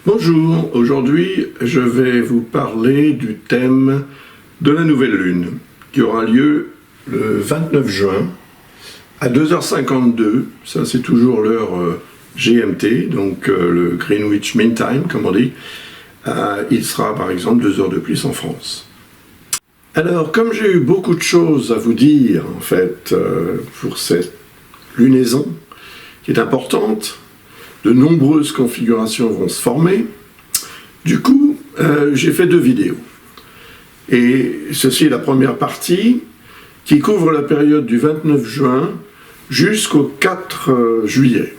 Bonjour, aujourd'hui je vais vous parler du thème de la nouvelle lune qui aura lieu le 29 juin à 2h52, ça c'est toujours l'heure GMT, donc le Greenwich Mean Time comme on dit. Il sera par exemple 2 heures de plus en France. Alors comme j'ai eu beaucoup de choses à vous dire en fait pour cette lunaison qui est importante, de nombreuses configurations vont se former. Du coup, j'ai fait 2 vidéos. Et ceci est la première partie qui couvre la période du 29 juin jusqu'au 4 juillet.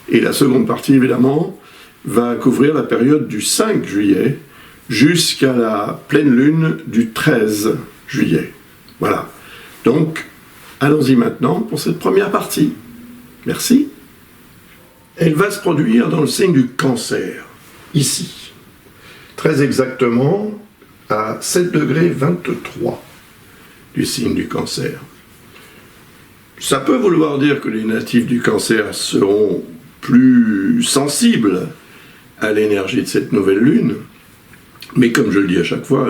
Et la seconde partie, évidemment, va couvrir la période du 5 juillet jusqu'à la pleine lune du 13 juillet. Voilà. Donc, allons-y maintenant pour cette première partie. Merci. Elle va se produire dans le signe du Cancer, ici. Très exactement à 7 degrés 23 du signe du Cancer. Ça peut vouloir dire que les natifs du Cancer seront plus sensibles à l'énergie de cette nouvelle lune, mais comme je le dis à chaque fois,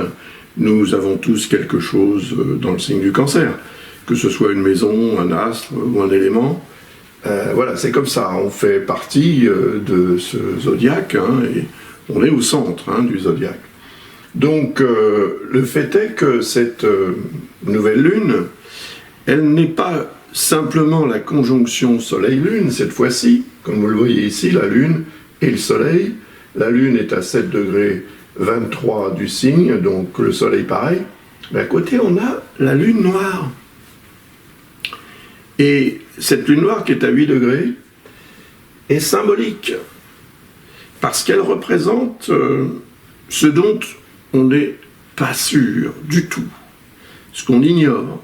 nous avons tous quelque chose dans le signe du Cancer, que ce soit une maison, un astre ou un élément. Voilà, c'est comme ça, on fait partie de ce zodiaque, et on est au centre du zodiaque. Donc, le fait est que cette nouvelle lune, elle n'est pas simplement la conjonction soleil-lune, cette fois-ci, comme vous le voyez ici, la lune et le soleil. La lune est à 7 degrés 23 du signe, donc le soleil pareil. Mais à côté, on a la lune noire. Et cette lune noire qui est à 8 degrés est symbolique parce qu'elle représente ce dont on n'est pas sûr du tout, ce qu'on ignore,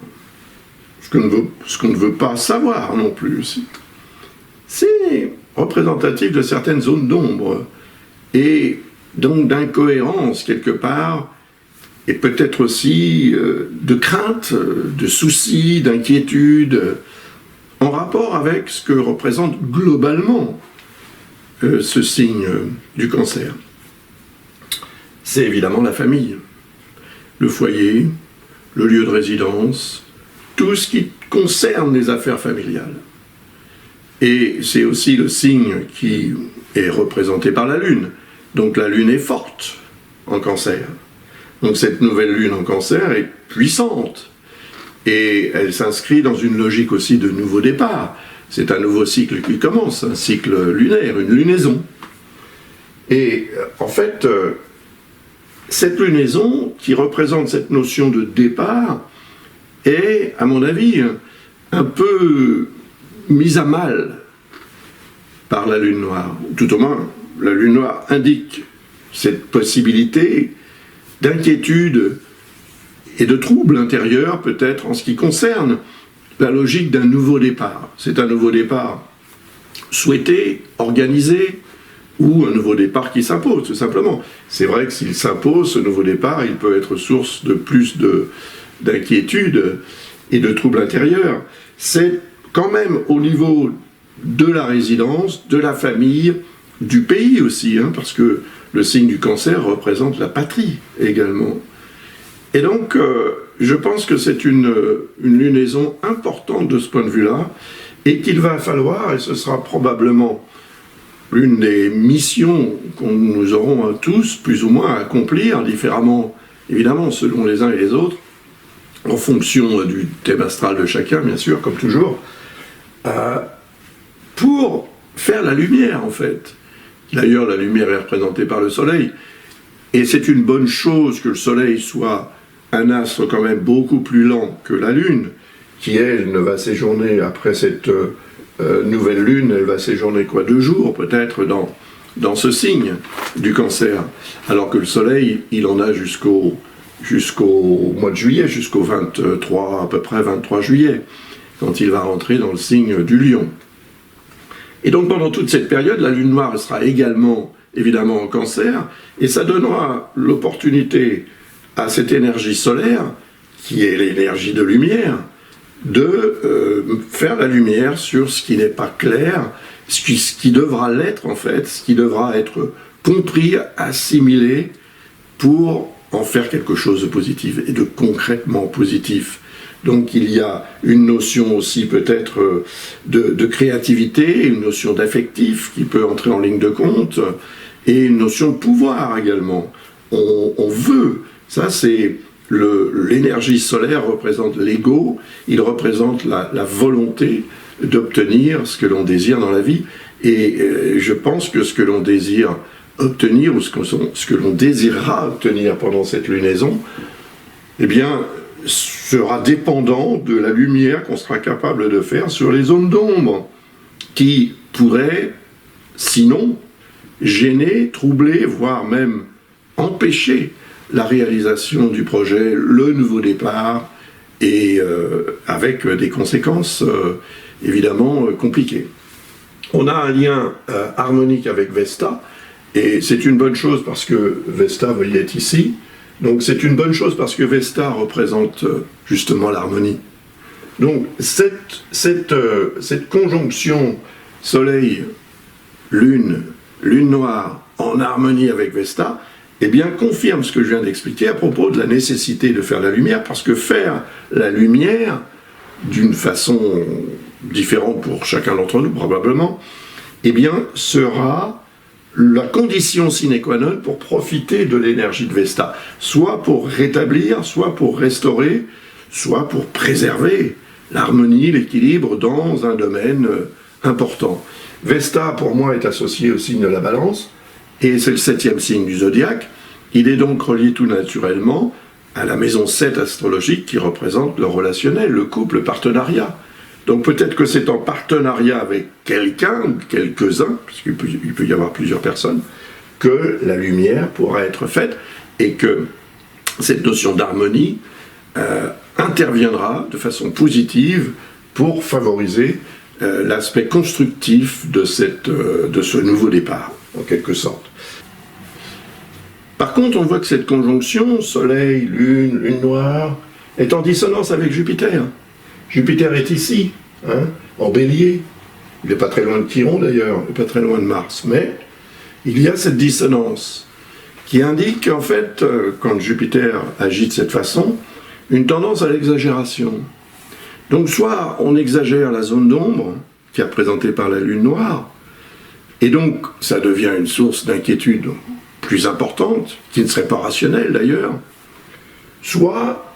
ce qu'on ne veut pas savoir non plus aussi. C'est représentatif de certaines zones d'ombre et donc d'incohérence quelque part, et peut-être aussi de crainte, de soucis, d'inquiétude, en rapport avec ce que représente globalement ce signe du Cancer. C'est évidemment la famille, le foyer, le lieu de résidence, tout ce qui concerne les affaires familiales. Et c'est aussi le signe qui est représenté par la Lune. Donc la Lune est forte en Cancer. Donc cette nouvelle Lune en Cancer est puissante. Et elle s'inscrit dans une logique aussi de nouveau départ. C'est un nouveau cycle qui commence, un cycle lunaire, une lunaison. Et en fait, cette lunaison qui représente cette notion de départ est, à mon avis, un peu mise à mal par la lune noire. Tout au moins, la lune noire indique cette possibilité d'inquiétude et de troubles intérieurs, peut-être, en ce qui concerne la logique d'un nouveau départ. C'est un nouveau départ souhaité, organisé, ou un nouveau départ qui s'impose, tout simplement. C'est vrai que s'il s'impose, ce nouveau départ, il peut être source de plus d'inquiétude et de troubles intérieurs. C'est quand même au niveau de la résidence, de la famille, du pays aussi, parce que le signe du Cancer représente la patrie également. Et donc, je pense que c'est une lunaison importante de ce point de vue-là, et qu'il va falloir, et ce sera probablement l'une des missions que nous aurons tous, plus ou moins, à accomplir, différemment, évidemment, selon les uns et les autres, en fonction du thème astral de chacun, bien sûr, comme toujours, pour faire la lumière, en fait. D'ailleurs, la lumière est représentée par le soleil, et c'est une bonne chose que le soleil soit un astre quand même beaucoup plus lent que la Lune, qui elle ne va séjourner après cette nouvelle Lune, elle va séjourner 2 jours peut-être dans ce signe du Cancer, alors que le Soleil, il en a jusqu'au mois de juillet, jusqu'au 23, à peu près 23 juillet, quand il va rentrer dans le signe du Lion. Et donc pendant toute cette période, la Lune noire sera également évidemment en Cancer, et ça donnera l'opportunité à cette énergie solaire, qui est l'énergie de lumière, de faire la lumière sur ce qui n'est pas clair, ce qui devra l'être en fait, ce qui devra être compris, assimilé pour en faire quelque chose de positif et de concrètement positif. Donc il y a une notion aussi peut-être de créativité, une notion d'affectif qui peut entrer en ligne de compte, et une notion de pouvoir également. On veut, ça c'est l'énergie solaire représente l'ego, il représente la volonté d'obtenir ce que l'on désire dans la vie, et je pense que ce que l'on désire obtenir, ou ce que l'on désirera obtenir pendant cette lunaison, eh bien, sera dépendant de la lumière qu'on sera capable de faire sur les zones d'ombre, qui pourraient, sinon, gêner, troubler, voire même empêcher la réalisation du projet, le nouveau départ, et avec des conséquences évidemment compliquées. On a un lien harmonique avec Vesta, et c'est une bonne chose parce que Vesta, vous voyez, est ici. Donc c'est une bonne chose parce que Vesta représente justement l'harmonie. Donc cette conjonction Soleil-Lune, Lune noire en harmonie avec Vesta, eh bien confirme ce que je viens d'expliquer à propos de la nécessité de faire la lumière, parce que faire la lumière d'une façon différente pour chacun d'entre nous probablement, eh bien sera la condition sine qua non pour profiter de l'énergie de Vesta, soit pour rétablir, soit pour restaurer, soit pour préserver l'harmonie, l'équilibre dans un domaine important. Vesta, pour moi, est associé au signe de la Balance, et c'est le 7e signe du zodiaque. Il est donc relié tout naturellement à la maison 7 astrologique qui représente le relationnel, le couple, le partenariat. Donc peut-être que c'est en partenariat avec quelqu'un, ou quelques-uns, puisqu'il peut y avoir plusieurs personnes, que la lumière pourra être faite, et que cette notion d'harmonie interviendra de façon positive pour favoriser l'aspect constructif de ce nouveau départ, en quelque sorte. Par contre, on voit que cette conjonction, Soleil, Lune, Lune noire, est en dissonance avec Jupiter. Jupiter est ici, en Bélier. Il n'est pas très loin de Chiron d'ailleurs, il n'est pas très loin de Mars. Mais il y a cette dissonance qui indique qu'en fait, quand Jupiter agit de cette façon, une tendance à l'exagération. Donc soit on exagère la zone d'ombre, qui est représentée par la Lune noire, et donc ça devient une source d'inquiétude plus importante, qui ne serait pas rationnelle d'ailleurs, soit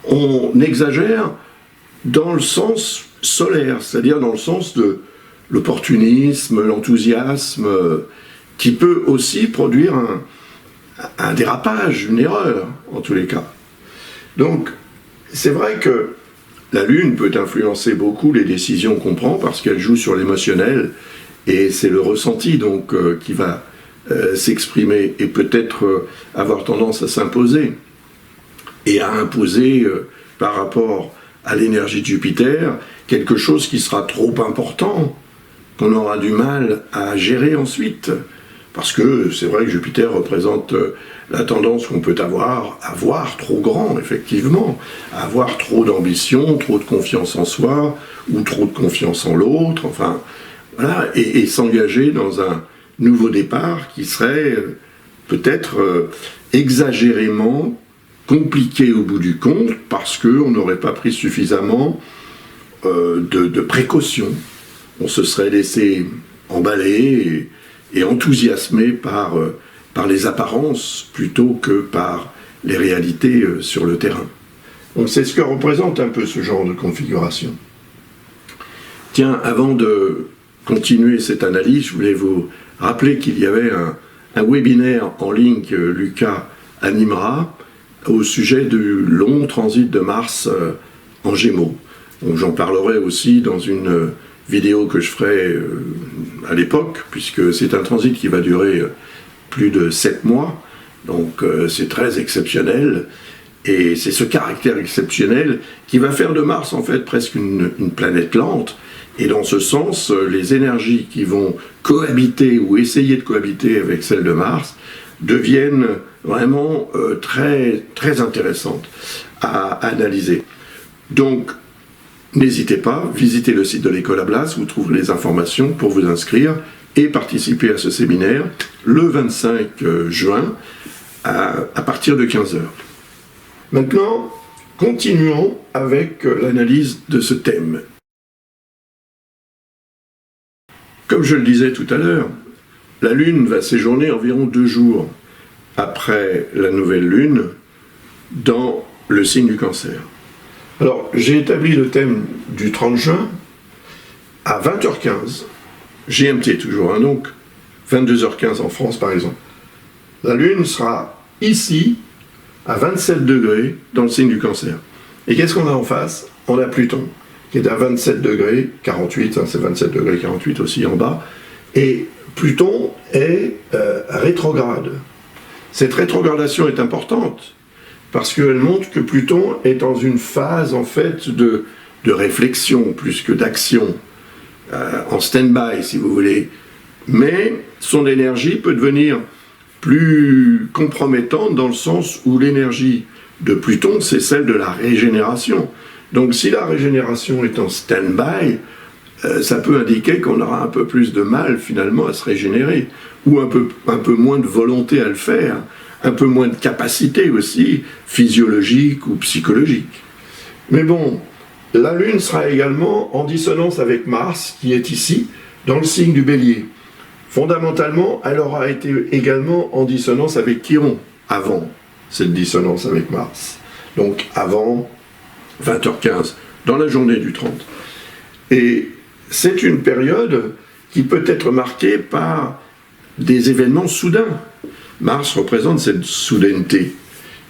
on exagère dans le sens solaire, c'est-à-dire dans le sens de l'opportunisme, l'enthousiasme, qui peut aussi produire un dérapage, une erreur, en tous les cas. Donc, c'est vrai que la Lune peut influencer beaucoup les décisions qu'on prend, parce qu'elle joue sur l'émotionnel, et c'est le ressenti donc qui va s'exprimer, et peut-être avoir tendance à s'imposer, et à imposer par rapport à l'énergie de Jupiter, quelque chose qui sera trop important, qu'on aura du mal à gérer ensuite. Parce que c'est vrai que Jupiter représente la tendance qu'on peut avoir à voir trop grand, effectivement, à avoir trop d'ambition, trop de confiance en soi, ou trop de confiance en l'autre, enfin, voilà, et s'engager dans un nouveau départ qui serait peut-être exagérément compliqué au bout du compte, parce qu'on n'aurait pas pris suffisamment de précautions. On se serait laissé emballer et enthousiasmé par les apparences plutôt que par les réalités sur le terrain. Donc c'est ce que représente un peu ce genre de configuration. Tiens, avant de continuer cette analyse, je voulais vous rappeler qu'il y avait un webinaire en ligne que Lucas animera au sujet du long transit de Mars en Gémeaux. Donc j'en parlerai aussi dans une vidéo que je ferai à l'époque, puisque c'est un transit qui va durer plus de 7 mois, donc c'est très exceptionnel, et c'est ce caractère exceptionnel qui va faire de Mars en fait presque une planète lente, et dans ce sens, les énergies qui vont cohabiter ou essayer de cohabiter avec celles de Mars deviennent vraiment très, très intéressantes à analyser. Donc, n'hésitez pas, visitez le site de l'école Ablas, vous trouverez les informations pour vous inscrire et participer à ce séminaire le 25 juin à partir de 15 h. Maintenant, continuons avec l'analyse de ce thème. Comme je le disais tout à l'heure, la Lune va séjourner environ 2 jours après la nouvelle Lune dans le signe du Cancer. Alors, j'ai établi le thème du 30 juin à 20h15, GMT toujours, hein, donc 22h15 en France par exemple. La Lune sera ici, à 27 degrés, dans le signe du Cancer. Et qu'est-ce qu'on a en face? On a Pluton, qui est à 27 degrés 48, hein, c'est 27 degrés 48 aussi en bas, et Pluton est rétrograde. Cette rétrogradation est importante, parce qu'elle montre que Pluton est dans une phase en fait de réflexion plus que d'action, en stand-by si vous voulez, mais son énergie peut devenir plus compromettante dans le sens où l'énergie de Pluton c'est celle de la régénération. Donc si la régénération est en stand-by, ça peut indiquer qu'on aura un peu plus de mal finalement à se régénérer, ou un peu moins de volonté à le faire, un peu moins de capacité aussi, physiologique ou psychologique. Mais bon, la Lune sera également en dissonance avec Mars, qui est ici, dans le signe du Bélier. Fondamentalement, elle aura été également en dissonance avec Chiron, avant cette dissonance avec Mars. Donc avant 20h15, dans la journée du 30. Et c'est une période qui peut être marquée par des événements soudains. Mars représente cette soudaineté.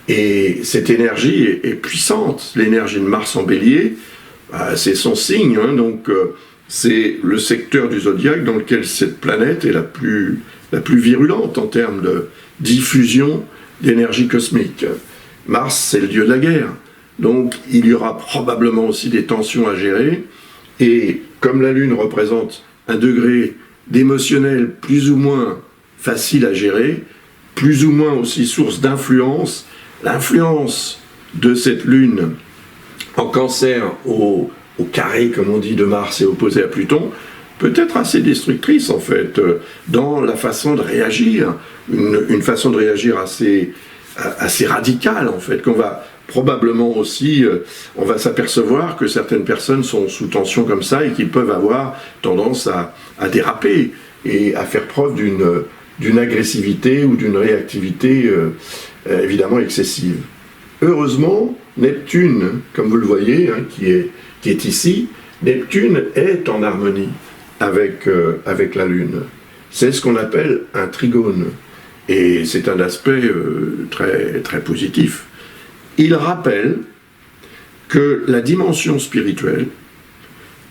Et cette énergie est puissante. L'énergie de Mars en Bélier, c'est son signe, hein, donc c'est le secteur du zodiaque dans lequel cette planète est la plus virulente en termes de diffusion d'énergie cosmique. Mars, c'est le dieu de la guerre. Donc il y aura probablement aussi des tensions à gérer. Et comme la Lune représente un degré d'émotionnel plus ou moins facile à gérer, plus ou moins aussi source d'influence, l'influence de cette Lune en Cancer au carré, comme on dit, de Mars et opposée à Pluton, peut être assez destructrice en fait, dans la façon de réagir, une façon de réagir assez radicale en fait, qu'on va probablement aussi, on va s'apercevoir que certaines personnes sont sous tension comme ça et qu'ils peuvent avoir tendance à déraper et à faire preuve d'une agressivité ou d'une réactivité évidemment excessive. Heureusement, Neptune, comme vous le voyez, hein, qui est ici, Neptune est en harmonie avec la Lune. C'est ce qu'on appelle un trigone. Et c'est un aspect très, très positif. Il rappelle que la dimension spirituelle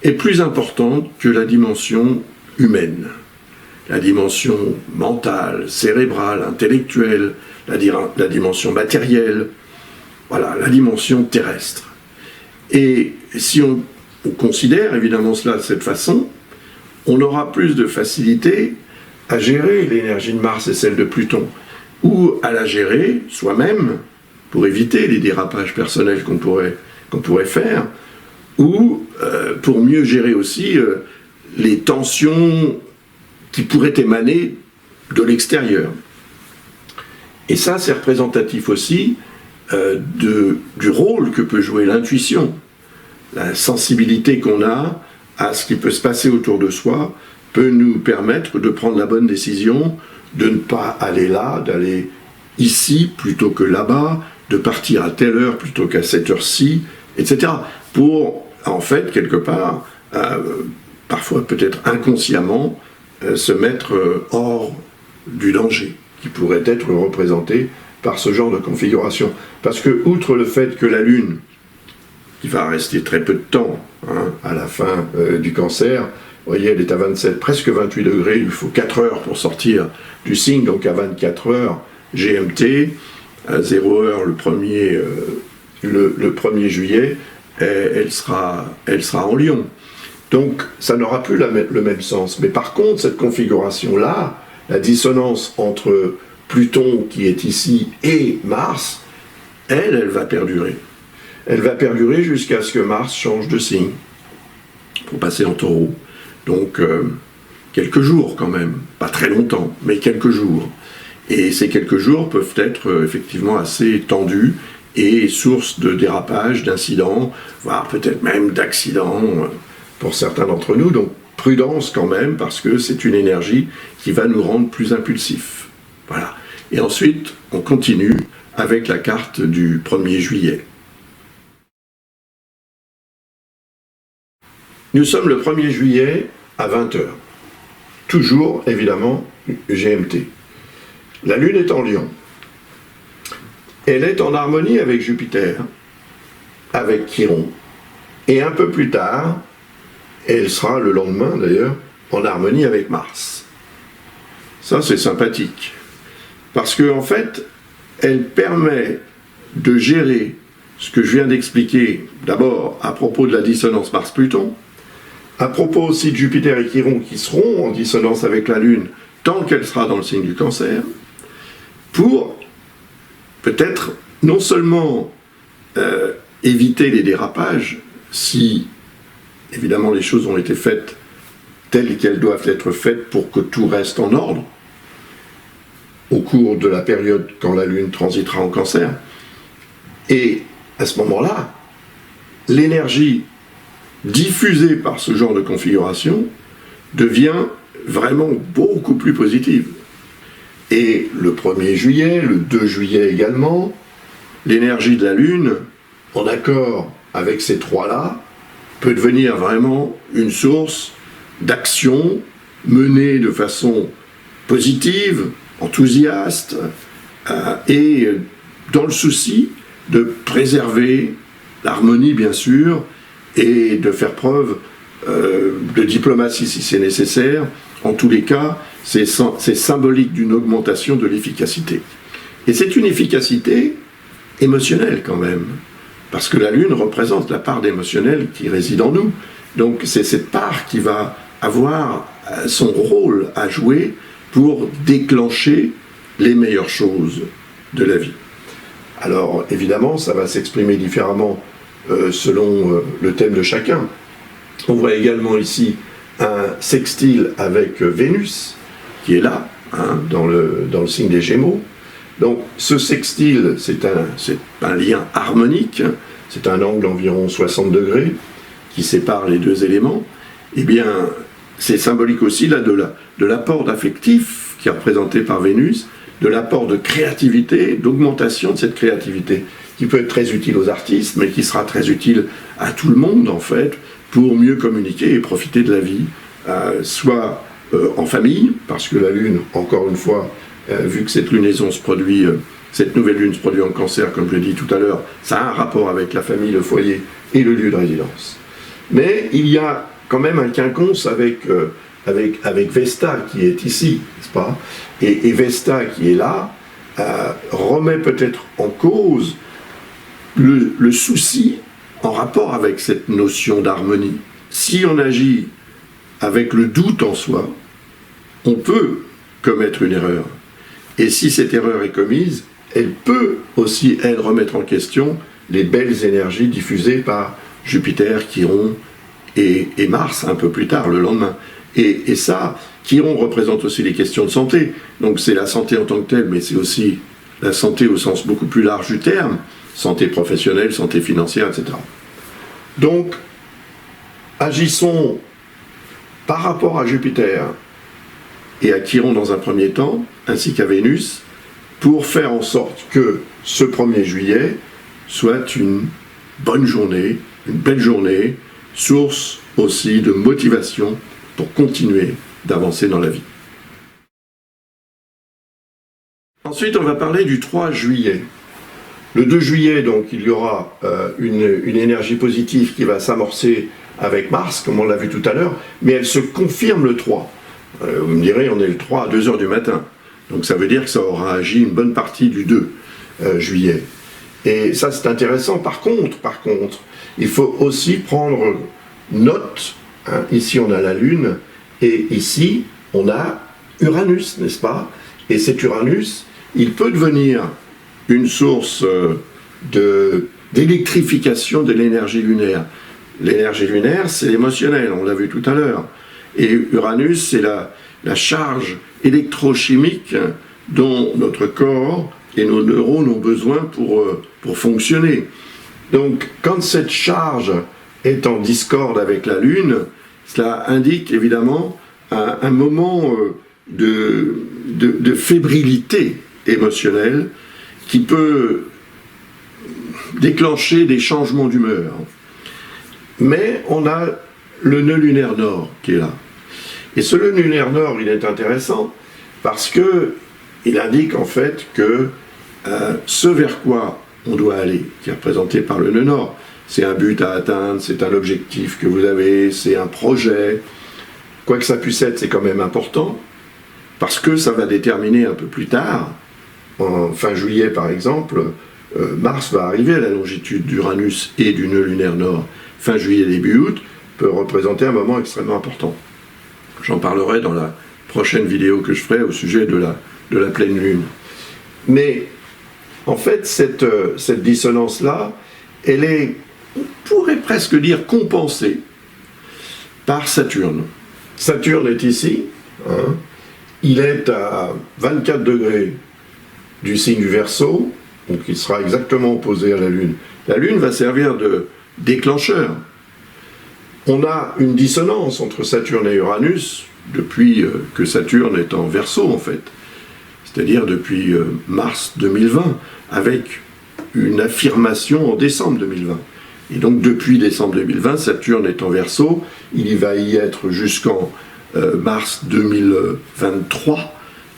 est plus importante que la dimension humaine. La dimension mentale, cérébrale, intellectuelle, la dimension matérielle, voilà, la dimension terrestre. Et si on considère évidemment cela de cette façon, on aura plus de facilité à gérer l'énergie de Mars et celle de Pluton, ou à la gérer soi-même, pour éviter les dérapages personnels qu'on pourrait faire, ou pour mieux gérer aussi les tensions qui pourraient émaner de l'extérieur. Et ça, c'est représentatif aussi du rôle que peut jouer l'intuition, la sensibilité qu'on a à ce qui peut se passer autour de soi, peut nous permettre de prendre la bonne décision, de ne pas aller là, d'aller ici plutôt que là-bas, de partir à telle heure plutôt qu'à cette heure-ci, etc. Pour, en fait, quelque part, parfois peut-être inconsciemment, se mettre hors du danger qui pourrait être représenté par ce genre de configuration. Parce que, outre le fait que la Lune, qui va rester très peu de temps, hein, à la fin du Cancer, vous voyez, elle est à 27, presque 28 degrés, il faut 4 heures pour sortir du signe, donc à 24 heures GMT, à 0 heure le 1er juillet, elle sera en Lion. Donc ça n'aura plus le même sens. Mais par contre, cette configuration-là, la dissonance entre Pluton qui est ici et Mars, elle va perdurer. Elle va perdurer jusqu'à ce que Mars change de signe pour passer en Taureau. Donc quelques jours quand même, pas très longtemps, mais quelques jours. Et ces quelques jours peuvent être effectivement assez tendus et source de dérapages, d'incidents, voire peut-être même d'accidents pour certains d'entre nous. Donc prudence quand même, parce que c'est une énergie qui va nous rendre plus impulsifs. Voilà. Et ensuite, on continue avec la carte du 1er juillet. Nous sommes le 1er juillet à 20h. Toujours, évidemment, GMT. La Lune est en Lion. Elle est en harmonie avec Jupiter, avec Chiron. Et un peu plus tard, elle sera le lendemain d'ailleurs, en harmonie avec Mars. Ça, c'est sympathique. Parce qu'en fait, elle permet de gérer ce que je viens d'expliquer, d'abord à propos de la dissonance Mars-Pluton, à propos aussi de Jupiter et Chiron qui seront en dissonance avec la Lune tant qu'elle sera dans le signe du Cancer, pour peut-être non seulement éviter les dérapages, si évidemment les choses ont été faites telles qu'elles doivent être faites pour que tout reste en ordre, au cours de la période quand la Lune transitera en Cancer. Et à ce moment-là, l'énergie diffusée par ce genre de configuration devient vraiment beaucoup plus positive. Et le 1er juillet, le 2 juillet également, l'énergie de la Lune, en accord avec ces trois-là, peut devenir vraiment une source d'action menée de façon positive, enthousiaste, et dans le souci de préserver l'harmonie, bien sûr, et de faire preuve de diplomatie si c'est nécessaire. En tous les cas, c'est symbolique d'une augmentation de l'efficacité. Et c'est une efficacité émotionnelle quand même, parce que la Lune représente la part d'émotionnel qui réside en nous. Donc c'est cette part qui va avoir son rôle à jouer pour déclencher les meilleures choses de la vie. Alors évidemment, ça va s'exprimer différemment selon le thème de chacun. On voit également ici un sextile avec Vénus, qui est là, hein, dans le signe des Gémeaux. Donc ce sextile, c'est un lien harmonique, c'est un angle d'environ 60 degrés qui sépare les deux éléments. Eh bien, c'est symbolique aussi là, de l'apport d'affectif qui est représenté par Vénus, de l'apport de créativité, d'augmentation de cette créativité, qui peut être très utile aux artistes, mais qui sera très utile à tout le monde, en fait, pour mieux communiquer et profiter de la vie, soit en famille, parce que la Lune, encore une fois, vu que cette lunaison se produit, cette nouvelle Lune se produit en Cancer, comme je l'ai dit tout à l'heure, ça a un rapport avec la famille, le foyer et le lieu de résidence. Mais il y a quand même un quinconce avec Vesta qui est ici, n'est-ce pas ? Et Vesta qui est là remet peut-être en cause le souci en rapport avec cette notion d'harmonie. Si on agit avec le doute en soi, on peut commettre une erreur. Et si cette erreur est commise, elle peut aussi, elle, remettre en question les belles énergies diffusées par Jupiter, Chiron et Mars un peu plus tard, le lendemain. Et ça, Chiron représente aussi les questions de santé. Donc c'est la santé en tant que telle, mais c'est aussi la santé au sens beaucoup plus large du terme, santé professionnelle, santé financière, etc. Donc, agissons par rapport à Jupiter et à Chiron dans un premier temps, ainsi qu'à Vénus, pour faire en sorte que ce 1er juillet soit une bonne journée, une belle journée, source aussi de motivation pour continuer d'avancer dans la vie. Ensuite, on va parler du 3 juillet. Le 2 juillet, donc, il y aura une énergie positive qui va s'amorcer avec Mars, comme on l'a vu tout à l'heure, mais elle se confirme le 3. Vous me direz, on est le 3 à 2h du matin. Donc ça veut dire que ça aura agi une bonne partie du 2 juillet. Et ça, c'est intéressant. Par contre, il faut aussi prendre note. Hein, ici, on a la Lune, et ici, on a Uranus, n'est-ce pas ? Et cet Uranus, il peut devenir une source d'électrification de l'énergie lunaire. L'énergie lunaire, c'est émotionnel, on l'a vu tout à l'heure. Et Uranus, c'est la charge électrochimique dont notre corps et nos neurones ont besoin pour fonctionner. Donc, quand cette charge est en discorde avec la Lune, cela indique évidemment un moment de fébrilité émotionnelle qui peut déclencher des changements d'humeur. Mais on a le nœud lunaire nord qui est là. Et ce nœud lunaire nord, il est intéressant parce que il indique en fait que ce vers quoi on doit aller, qui est représenté par le nœud nord, c'est un but à atteindre, c'est un objectif que vous avez, c'est un projet. Quoi que ça puisse être, c'est quand même important, parce que ça va déterminer un peu plus tard, en fin juillet par exemple, Mars va arriver à la longitude d'Uranus et du nœud lunaire nord. Fin juillet, début août, peut représenter un moment extrêmement important. J'en parlerai dans la prochaine vidéo que je ferai au sujet de la pleine lune. Mais en fait, cette dissonance-là, elle est, on pourrait presque dire, compensée par Saturne. Saturne est ici, hein, il est à 24 degrés du signe du Verseau, donc il sera exactement opposé à la Lune. La Lune va servir de déclencheur. On a une dissonance entre Saturne et Uranus depuis que Saturne est en Verseau en fait, c'est-à-dire depuis mars 2020, avec une affirmation en décembre 2020. Et donc depuis décembre 2020, Saturne est en Verseau, il va y être jusqu'en mars 2023,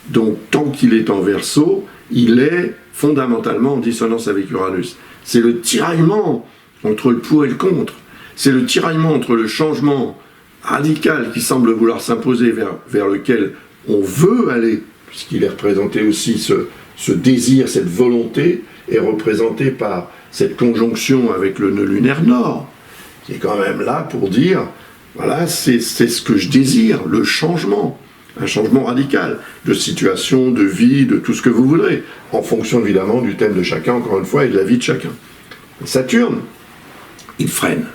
donc tant qu'il est en Verseau, il est fondamentalement en dissonance avec Uranus. C'est le tiraillement entre le pour et le contre, c'est le tiraillement entre le changement radical qui semble vouloir s'imposer vers lequel on veut aller, puisqu'il est représenté aussi, ce désir, cette volonté est représenté par cette conjonction avec le nœud lunaire nord, qui est quand même là pour dire, voilà, c'est ce que je désire, le changement, un changement radical, de situation, de vie, de tout ce que vous voudrez, en fonction évidemment du thème de chacun, encore une fois, et de la vie de chacun. Et Saturne, il freine,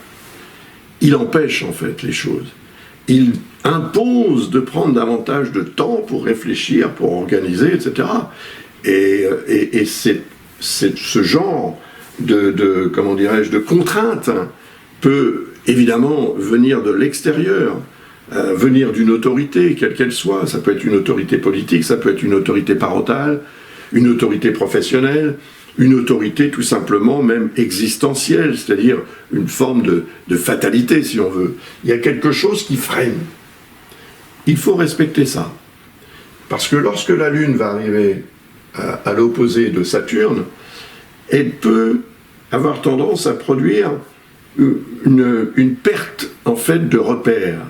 il empêche en fait les choses, il impose de prendre davantage de temps pour réfléchir, pour organiser, etc. Et c'est ce genre comment dirais-je, de contrainte peut évidemment venir de l'extérieur, venir d'une autorité, quelle qu'elle soit. Ça peut être une autorité politique, ça peut être une autorité parentale, une autorité professionnelle, une autorité tout simplement même existentielle, c'est-à-dire une forme de fatalité si on veut. Il y a quelque chose qui freine. Il faut respecter ça. Parce que lorsque la Lune va arriver à l'opposé de Saturne, elle peut avoir tendance à produire une perte en fait de repères.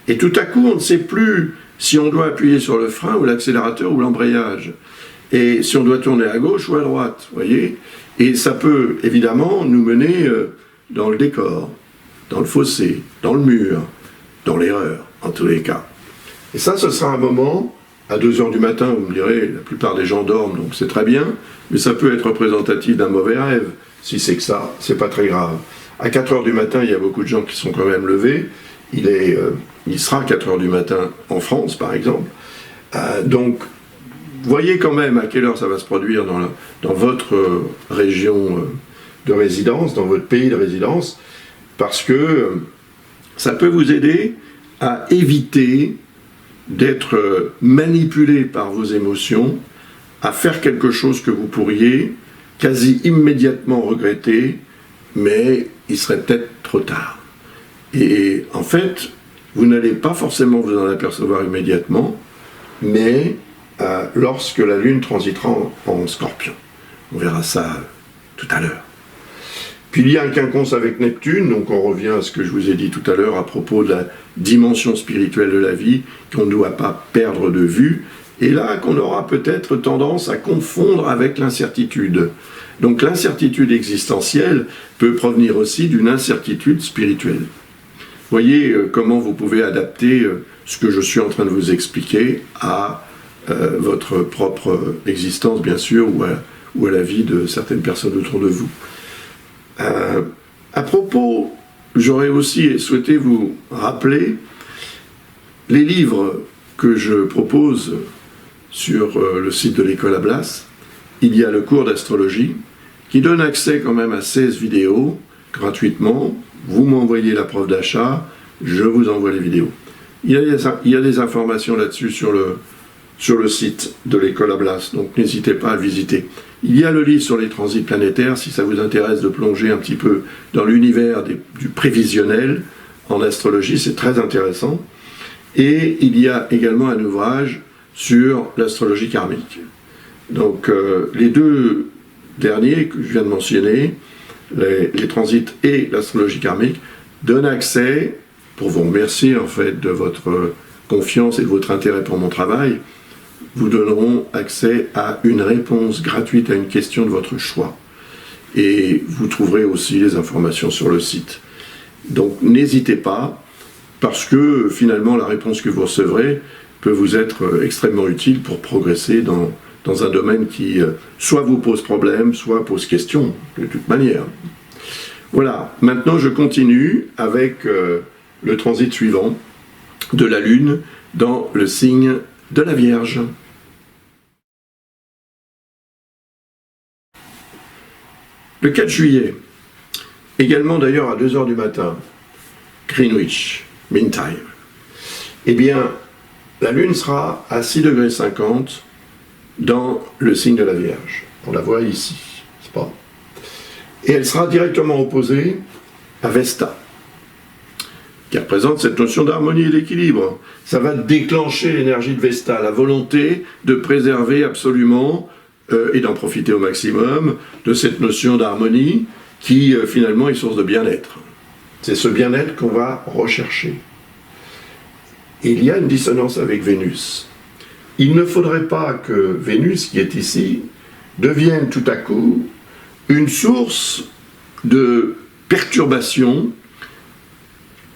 Et tout à coup, on ne sait plus si on doit appuyer sur le frein ou l'accélérateur ou l'embrayage. Et si on doit tourner à gauche ou à droite, voyez. Et ça peut évidemment nous mener dans le décor, dans le fossé, dans le mur, dans l'erreur, en tous les cas. Et ça, ce sera un moment, à 2h du matin, vous me direz, la plupart des gens dorment, donc c'est très bien, mais ça peut être représentatif d'un mauvais rêve. Si c'est que ça, c'est pas très grave. À 4h du matin, il y a beaucoup de gens qui sont quand même levés. Il sera 4h du matin en France, par exemple. Donc, voyez quand même à quelle heure ça va se produire dans votre région de résidence, dans votre pays de résidence, parce que ça peut vous aider à éviter d'être manipulé par vos émotions, à faire quelque chose que vous pourriez quasi immédiatement regretter, mais il serait peut-être trop tard. Et en fait, vous n'allez pas forcément vous en apercevoir immédiatement, mais lorsque la Lune transitera en Scorpion. On verra ça tout à l'heure. Puis il y a un quinconce avec Neptune, donc on revient à ce que je vous ai dit tout à l'heure à propos de la dimension spirituelle de la vie qu'on ne doit pas perdre de vue, et là qu'on aura peut-être tendance à confondre avec l'incertitude. Donc l'incertitude existentielle peut provenir aussi d'une incertitude spirituelle. Voyez comment vous pouvez adapter ce que je suis en train de vous expliquer à votre propre existence, bien sûr, ou à la vie de certaines personnes autour de vous. À propos, j'aurais aussi souhaité vous rappeler les livres que je propose sur le site de l'école Ablas, il y a le cours d'astrologie qui donne accès quand même à 16 vidéos gratuitement. Vous m'envoyez la preuve d'achat, je vous envoie les vidéos. Il y a des informations là-dessus sur le site de l'école Ablas, donc n'hésitez pas à le visiter. Il y a le livre sur les transits planétaires, si ça vous intéresse de plonger un petit peu dans l'univers du prévisionnel en astrologie, c'est très intéressant. Et il y a également un ouvrage sur l'astrologie karmique. Donc les deux derniers que je viens de mentionner, les transits et l'astrologie karmique, donnent accès, pour vous remercier en fait de votre confiance et de votre intérêt pour mon travail, vous donneront accès à une réponse gratuite à une question de votre choix. Et vous trouverez aussi les informations sur le site. Donc n'hésitez pas, parce que finalement la réponse que vous recevrez peut vous être extrêmement utile pour progresser dans un domaine qui soit vous pose problème, soit pose question, de toute manière. Voilà, maintenant je continue avec le transit suivant de la Lune dans le signe de la Vierge. Le 4 juillet, également d'ailleurs à 2h du matin, Greenwich Mean Time, eh bien, la Lune sera à 6,50 degrés dans le signe de la Vierge. On la voit ici, n'est-ce pas? Et elle sera directement opposée à Vesta, qui représente cette notion d'harmonie et d'équilibre. Ça va déclencher l'énergie de Vesta, la volonté de préserver absolument et d'en profiter au maximum de cette notion d'harmonie qui finalement est source de bien-être. C'est ce bien-être qu'on va rechercher. Et il y a une dissonance avec Vénus. Il ne faudrait pas que Vénus, qui est ici, devienne tout à coup une source de perturbation,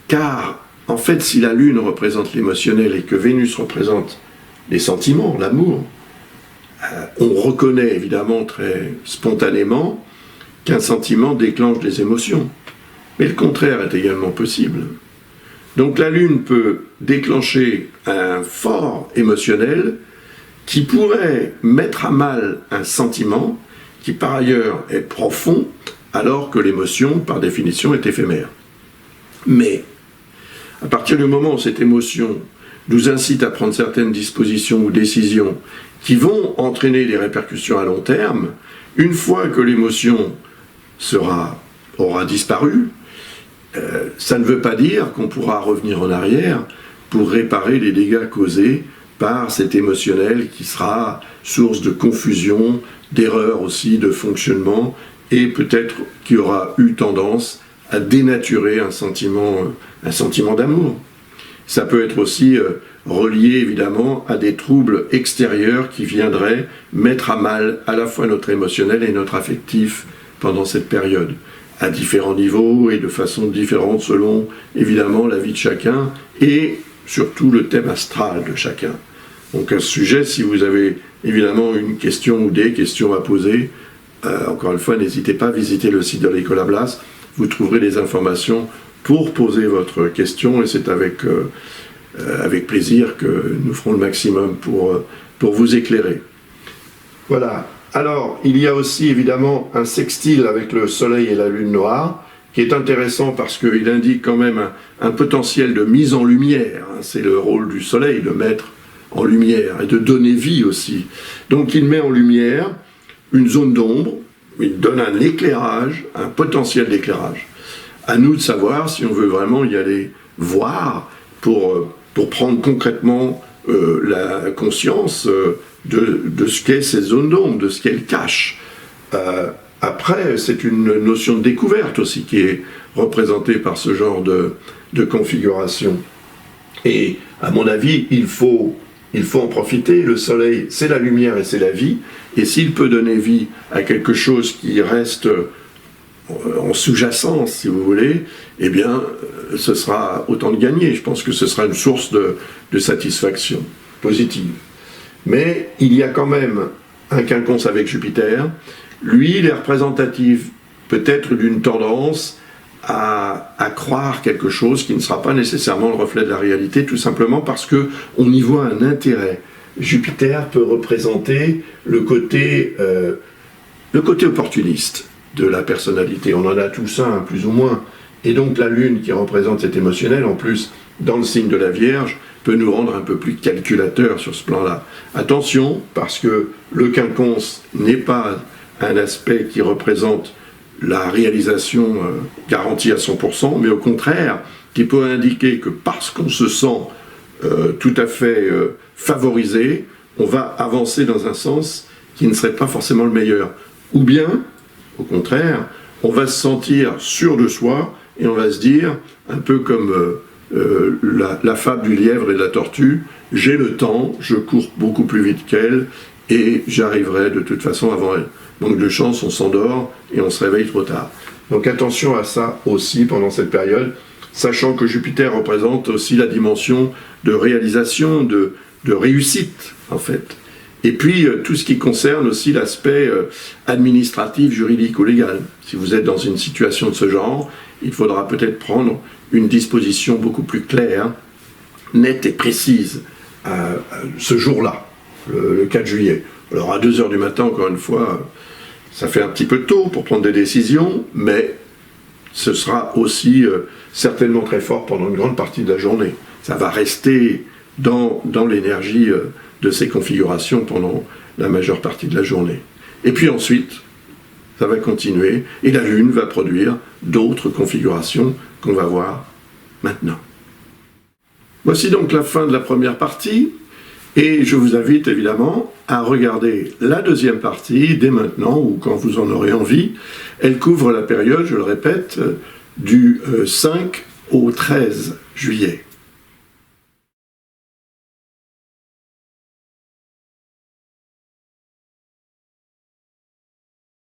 car en fait si la Lune représente l'émotionnel et que Vénus représente les sentiments, l'amour, on reconnaît évidemment très spontanément qu'un sentiment déclenche des émotions. Mais le contraire est également possible. Donc la Lune peut déclencher un fort émotionnel qui pourrait mettre à mal un sentiment qui par ailleurs est profond, alors que l'émotion, par définition, est éphémère. Mais, à partir du moment où cette émotion nous incite à prendre certaines dispositions ou décisions qui vont entraîner des répercussions à long terme, une fois que l'émotion aura disparu, ça ne veut pas dire qu'on pourra revenir en arrière pour réparer les dégâts causés par cet émotionnel qui sera source de confusion, d'erreurs aussi, de fonctionnement, et peut-être qui aura eu tendance à dénaturer un sentiment d'amour. Ça peut être aussi relié évidemment à des troubles extérieurs qui viendraient mettre à mal à la fois notre émotionnel et notre affectif pendant cette période, à différents niveaux et de façon différente selon évidemment la vie de chacun et surtout le thème astral de chacun. Donc à ce sujet, si vous avez évidemment une question ou des questions à poser, encore une fois, n'hésitez pas à visiter le site de l'école Ablas, vous trouverez des informations pour poser votre question et c'est avec plaisir que nous ferons le maximum pour vous éclairer. Voilà. Alors, il y a aussi évidemment un sextile avec le Soleil et la Lune noire, qui est intéressant parce qu'il indique quand même un potentiel de mise en lumière. C'est le rôle du Soleil, de mettre en lumière et de donner vie aussi. Donc il met en lumière une zone d'ombre, il donne un éclairage, un potentiel d'éclairage. À nous de savoir si on veut vraiment y aller voir pour prendre concrètement la conscience de ce qu'est cette zone d'ombre, de ce qu'elle cache. Après, c'est une notion de découverte aussi qui est représentée par ce genre de configuration. Et à mon avis, il faut en profiter. Le soleil, c'est la lumière et c'est la vie. Et s'il peut donner vie à quelque chose qui reste en sous-jacence, si vous voulez, eh bien, ce sera autant de gagner. Je pense que ce sera une source de satisfaction positive. Mais il y a quand même un quinconce avec Jupiter. Lui, il est représentatif peut-être d'une tendance à croire quelque chose qui ne sera pas nécessairement le reflet de la réalité, tout simplement parce qu'on y voit un intérêt. Jupiter peut représenter le côté opportuniste de la personnalité. On en a tous un, plus ou moins. Et donc la Lune, qui représente cet émotionnel, en plus, dans le signe de la Vierge, peut nous rendre un peu plus calculateurs sur ce plan-là. Attention, parce que le quinconce n'est pas un aspect qui représente la réalisation garantie à 100%, mais au contraire, qui peut indiquer que parce qu'on se sent tout à fait favorisé, on va avancer dans un sens qui ne serait pas forcément le meilleur. Ou bien, au contraire, on va se sentir sûr de soi et on va se dire, un peu comme la fable du lièvre et de la tortue, j'ai le temps, je cours beaucoup plus vite qu'elle et j'arriverai de toute façon avant elle. Manque de chance, on s'endort et on se réveille trop tard. Donc attention à ça aussi pendant cette période, sachant que Jupiter représente aussi la dimension de réalisation, de réussite en fait. Et puis tout ce qui concerne aussi l'aspect administratif, juridique ou légal. Si vous êtes dans une situation de ce genre, il faudra peut-être prendre une disposition beaucoup plus claire, nette et précise ce jour-là, le 4 juillet. Alors à 2h du matin, encore une fois, ça fait un petit peu tôt pour prendre des décisions, mais ce sera aussi certainement très fort pendant une grande partie de la journée. Ça va rester dans l'énergie de ces configurations pendant la majeure partie de la journée. Et puis ensuite, ça va continuer, et la Lune va produire d'autres configurations qu'on va voir maintenant. Voici donc la fin de la première partie, et je vous invite évidemment à regarder la deuxième partie dès maintenant, ou quand vous en aurez envie. Elle couvre la période, je le répète, du 5 au 13 juillet.